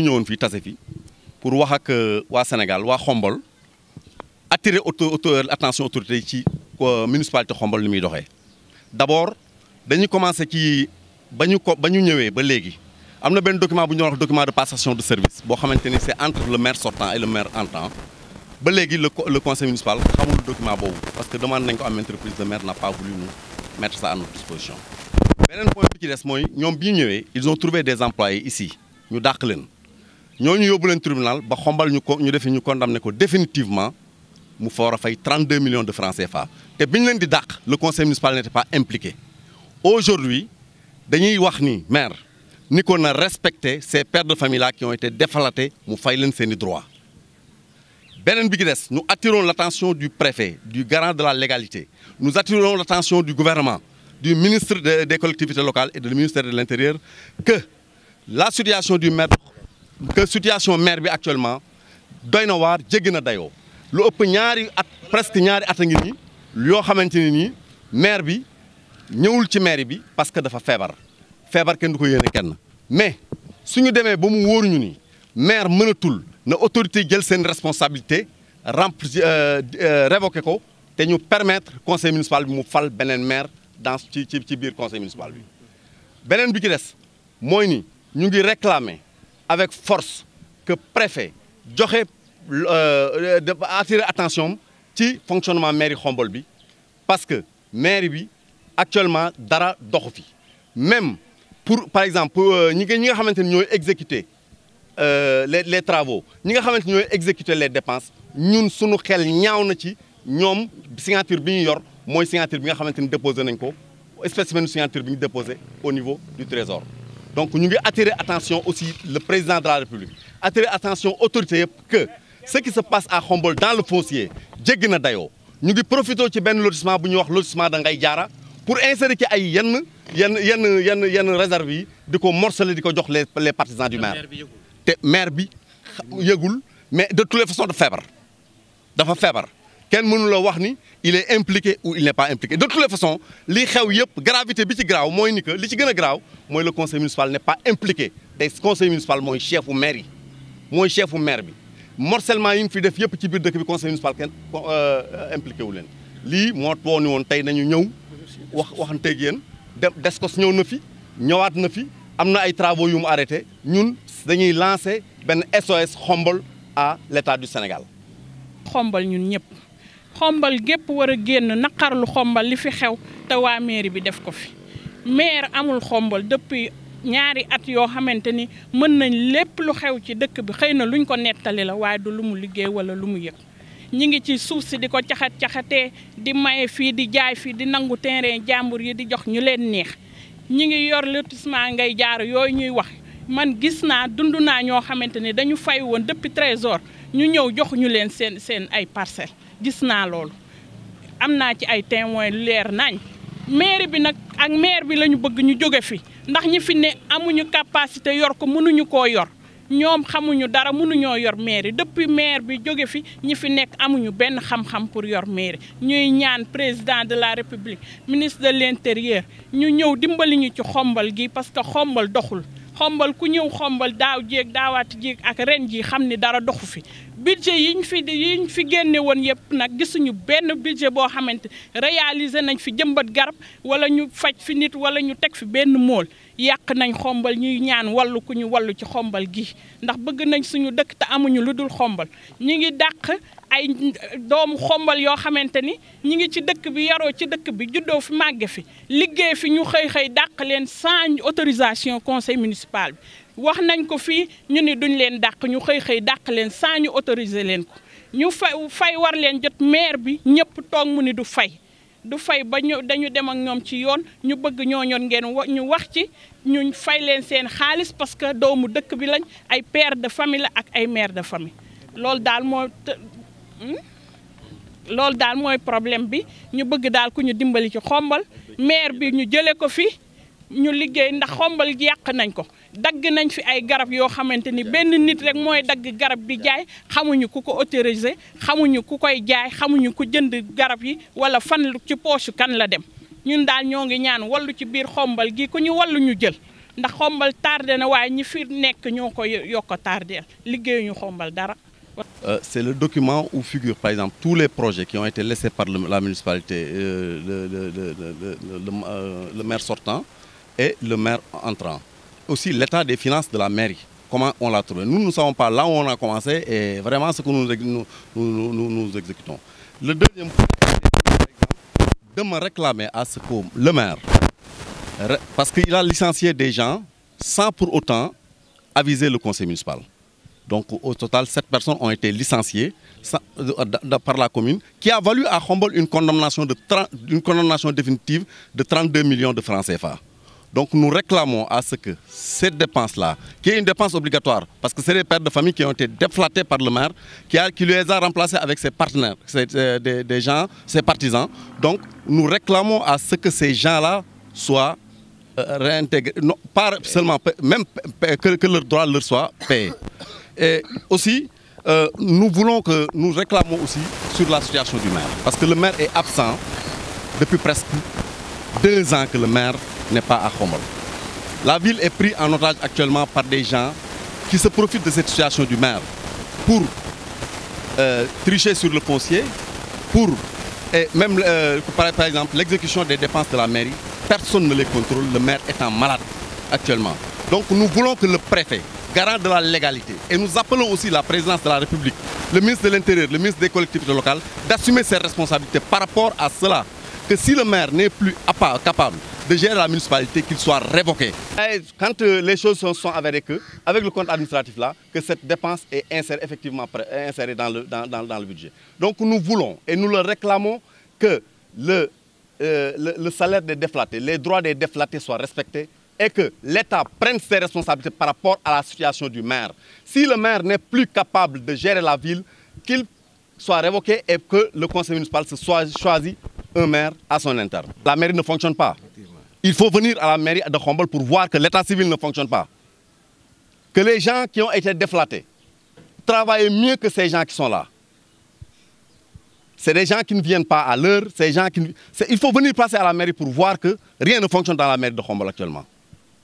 ñu ñëwoon fii tase fi pour wax ak waa Sénégal waa Xombol attirer attention autorité yi ci municipalité Xombol ni muy doxee d'abord dañuy commencer ci ba ñu ñëwee ba léegi am na benn document bu ñu wax document de passation de service boo xamante ni c'est entre le maire sortant et le maire entrant ba léegi le conseil municipal xamul document boobu parce que demande nañ ko am entreprise de maire n'a pas voulu nous mettre ça à notre disposition. beneen point bi ci des mooy ñoom bi ñu ñëwee ils ont trouvé des employés ici ñu dàq leen. ñooñu yóbbu leen tribunal ba Xombal ñu condamné ko définitivement mu fa war a fay 32 millions de francs CFA te bi ñu leen di dàq le conseil municipal n'était pas impliqué. Aujourd'hui dañuy wax ni maire ni ko na respecter ces pères de famille là qui ont été défalatés mu fay leen seeni droit. beneen bi ci des nous attirons l'attention du préfet du garant de la légalité nous attirons l'attention du gouvernement du ministre des collectivités locales et du ministère de l'Intérieur que la situation du maire situation maire bi actuellement doy na waar jéggi na dayoo lu ëpp presque ñaari at a ngi nii yoo xamante ne nii maire bi ñëwul ci maire bi parce que dafa feebar kenn du ko yéene kenn mais suñu demee ba mu wóoruñu ni maire mënatul na autorité jël seen responsabilité révoqué ko te ñu permettre conseil municipal bi mu fal beneen maire dans ci biir conseil municipal bi. beneen bi ci des mooy ni ñu ngi réclamer avec force que préfet joxe attirer attention ci fonctionnement mairie Xombol bi parce que mairie bi actuellement dara doxu fi même pour par exemple ñi nga xamante ni ñooy exécuter les travaux ñi nga xamante ni ñooy exécuter les dépenses ñun suñu xel ñaaw na ci ñoom signature bi ñu yor mooy signature bi nga xamante ni déposé nañ ko spécimen signature bi ñu déposé au niveau du trésor. Donc ñu ngi attirer attention aussi le président de la République attirer attention autorité yëpp que ce qui se passe à Xombol dans le foncier jéggi na dayoo ñu ngi profité ci benn lotissement bu ñuy wax lotissement da ngay jaara pour insérer ci ay yenn réserve yi di ko morceler di ko jox les partisans du maire te maire bi yëgul mais de toutes les façons dafa feebar kenn mënu la wax ni il est impliqué ou il n'est pas impliqué de toutes les façons li xew yëpp gravité bi ci graaw mooy ni que li ci gën a graaw mooy le conseil municipal n'est pas impliqué te conseil municipal mooy chefu maire yi mooy chefu maire bi morcellement yi ñu fi def yëpp ci biir dëkk bi conseil municipal kenn impliqué wu leen lii moo too ni woon tey nañu ñëw waxanteeg yéen Descos ñëw na fi ñëwaat na fi am na ay travaux yu mu arrêté ñun dañuy lancer benn SOS Xombol à l'État du Sénégal. Xombol ñun ñëpp. Xombal gépp war a génn naqarlu Xombal li fi xew te waa mairie bi def ko fi maire amul Xombal depuis ñaari at yoo xamante ni mën nañ lépp lu xew ci dëkk bi xëy na luñ ko nettali la waaye du lu mu liggéey wala lu mu yëg ñi ngi ci suuf si di ko caxatee di maye fii di jaay fii di nangu terrain jàmbur yi di jox ñu leen neex ñi ngi yor lotissement ngay jaar yooyu ñuy wax man gis naa dund naa ñoo xamante ni dañu fay woon depuis trésor ñu ñëw jox ñu leen seen ay parcelles gis naa loolu am naa ci ay témoins leer nañ maire bi nag ak maire bi la ñu bëgg ñu jóge fi ndax ñi fi ne amuñu capacité yor ko mënuñu koo yor ñoom xamuñu dara mënuñoo yor maire depuis maire bi jóge fi ñi fi nekk amuñu benn xam-xam pour yor maire ñuy ñaan président de la république ministre de l'intérieur ñu ñëw dimbali ñu ci Xombal gi parce que Xombal doxul Xombal ku ñëw Xombal daaw jéeg daawaati jéeg ak ren ji xam ni dara doxu fi budget yiñ fi génne woon yëpp nag gisuñu benn budget boo xamante réalisé nañ fi jëmbat garab wala ñu faj fi nit wala ñu teg fi benn mool yàq nañ Xombal ñuy ñaan wallu ku ñu wallu ci Xombal gi ndax bëgg nañ suñu dëkk te amuñu lu dul Xombal ñi ngi dàq ay doomu Xombal yoo xamante ni ñi ngi ci dëkk bi yaroo ci dëkk bi juddoo fi màgge fi liggéey fi ñu xëy dàq leen sans autorisation conseil municipal bi wax nañ ko fii ñu ni duñ leen dàq ñu xëy dàq leen sans ñu autoriser leen ko ñu fay war leen jot maire bi ñëpp toog mu ni du fay ba dañu dem ak ñoom ci yoon ñu bëgg ñooñoon ngeen ñu wax ci ñu fay leen seen xaalis parce que doomu dëkk bi lañ ay père de famille la ak ay mère de famille loolu daal mooy problème bi ñu bëgg daal ku ñu dimbali ci Xombal maire bi ñu jële ko fi ñu liggéey ndax Xombal gi yàq nañ ko dagg nañ fi ay garab yoo xamante ni benn nit rek mooy dagg garab bi jaay xamuñu ku ko autorisé xamuñu ku koy jaay xamuñu ku jënd garab yi wala fan ci poche kan la dem ñun daal ñoo ngi ñaan wallu ci biir Xombal gi ku ñu wallu ñu jël ndax xombal tardé na waaye ñi fi nekk ñoo ko yokk tardé liggéeyuñu xombal dara. C'est le document où figurent par exemple tous les projets qui ont été laissés par la municipalité, le maire sortant et le maire entrant. Aussi l'état des finances de la mairie, comment on l'a trouvé. Nous ne savons pas là où on a commencé et vraiment ce que nous exécutons. Le deuxième point, c'est de me réclamer à ce que le maire, parce qu'il a licencié des gens sans pour autant aviser le conseil municipal. Donc au total, 7 personnes ont été licenciées par la commune, qui a valu à Khombole une condamnation définitive de 32 millions de francs CFA. Donc nous réclamons à ce que cette dépense-là, qui est une dépense obligatoire, parce que c'est des pères de famille qui ont été déflatés par le maire, qui les a remplacés avec ses partenaires, des gens, ses partisans. Donc nous réclamons à ce que ces gens-là soient réintégrés, non, pas seulement, même que leurs droits leur soient payés. Et aussi, nous réclamons aussi sur la situation du maire, parce que le maire est absent depuis presque 2 ans que le maire n'est pas à Khombole. La ville est prise en otage actuellement par des gens qui se profitent de cette situation du maire pour tricher sur le foncier, pour même par exemple l'exécution des dépenses de la mairie. Personne ne les contrôle, le maire étant malade actuellement. Donc nous voulons que le préfet, garant de la légalité, et nous appelons aussi la présidence de la République, le ministre de l'Intérieur, le ministre des collectivités locales, d'assumer ses responsabilités par rapport à cela, que si le maire n'est plus capable de gérer la municipalité, qu'il soit révoqué. Et quand les choses sont avérées avec le compte administratif là, que cette dépense est effectivement insérée dans le budget. Donc nous voulons et nous le réclamons que le salaire des déflatés, les droits des déflatés soient respectés et que l'État prenne ses responsabilités par rapport à la situation du maire. Si le maire n'est plus capable de gérer la ville, qu'il soit révoqué et que le conseil municipal se choisit un maire à son interne. La mairie ne fonctionne pas. Il faut venir à la mairie de Khombole pour voir que l'état civil ne fonctionne pas. Que les gens qui ont été déflatés travaillent mieux que ces gens qui sont là. C'est des gens qui ne viennent pas à l'heure. Il faut venir passer à la mairie pour voir que rien ne fonctionne dans la mairie de Khombole actuellement.